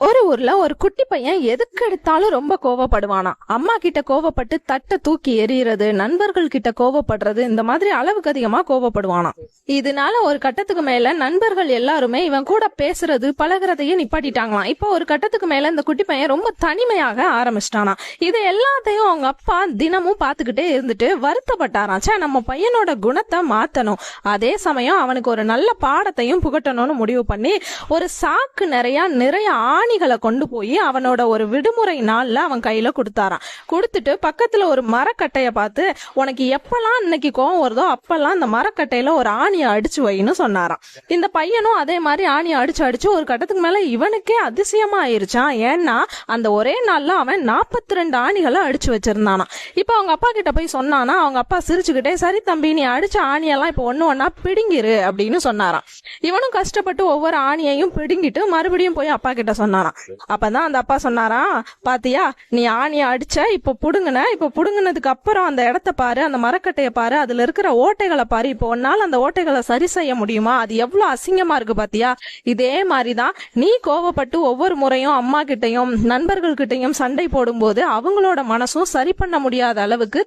ஒரு ஊர்ல ஒரு குட்டி பையன் எதுக்கு எடுத்தாலும் ரொம்ப கோவப்படுவானா. அம்மா கிட்ட கோவப்பட்டு தட்டை தூக்கி எறியறது, நண்பர்கள் கிட்ட கோவப்படுறது, இந்த மாதிரி அளவுக்கு அதிகமா கோவப்படுவானா. இதனால ஒரு கட்டத்துக்கு மேல நண்பர்கள் எல்லாருமே இவன் கூட பேசுறது பழகுறதையே நிப்பாட்டிட்டாங்களாம். இப்போ ஒரு கட்டத்துக்கு மேல இந்த குட்டி பையன் ரொம்ப தனிமையாக ஆரம்பிச்சிட்டானா. இது எல்லாத்தையும் அவங்க அப்பா தினமும் பாத்துக்கிட்டே இருந்துட்டு வருத்தப்பட்டாராம். நம்ம பையனோட குணத்தை மாத்தணும், அதே சமயம் அவனுக்கு ஒரு நல்ல பாடத்தையும் புகட்டணும்னு முடிவு பண்ணி ஒரு சாக்கு நிறைய ஆணிகளை கொண்டு போய் அவனோட ஒரு விடுமுறை நாள்ல அவன் கையில கொடுத்தாராம். கொடுத்துட்டு பக்கத்துல ஒரு மரக்கட்டைய பார்த்து, உனக்கு எப்பெல்லாம் இன்னைக்கு கோவம் வருதோ அப்பெல்லாம் இந்த மரக்கட்டையில ஒரு ஆணியை அடிச்சு வைன்னு சொன்னாராம். இந்த பையனும் அதே மாதிரி ஆணியை அடிச்சு ஒரு கட்டத்துக்கு மேல இவனுக்கே அதிசயமா ஆயிருச்சான். ஏன்னா அந்த ஒரே நாள்ல அவன் 42 ஆணிகளை அடிச்சு வச்சிருந்தானா. இப்ப அவங்க அப்பா கிட்ட போய் சொன்னானா, அவங்க அப்பா சிரிச்சுக்கிட்டே, சரி தம்பி, நீ அடிச்ச ஆணியெல்லாம் இப்ப ஒண்ணு பிடுங்கிரு அப்படின்னு சொன்னாராம். இவனும் கஷ்டப்பட்டு ஒவ்வொரு ஆணியையும் பிடுங்கிட்டு மறுபடியும் போய் அப்பா கிட்ட சொன்னாராம். அப்பதான் அந்த அப்பா சொன்னாராம், பாத்தியா, நீ ஆணிய அடிச்ச, இப்ப புடுங்கினதுக்கு அப்புறம் அந்த இடத்த பாரு, அந்த மரக்கட்டைய பாரு, அதுல இருக்கிற ஓட்டைகளை பாரு, இப்போ ஒன்னால அந்த ஓட்டைகளை சரி செய்ய முடியுமா? அது எவ்வளவு அசிங்கமா இருக்கு பாத்தியா? இதே மாதிரிதான் நீ கோவப்பட்டு ஒவ்வொரு முறையும் அம்மா கிட்டையும் நண்பர்கள் கிட்டையும் சண்டை போடும் போது அவங்களோட மனசும் சரி பண்ண முடியாத அளவுக்கு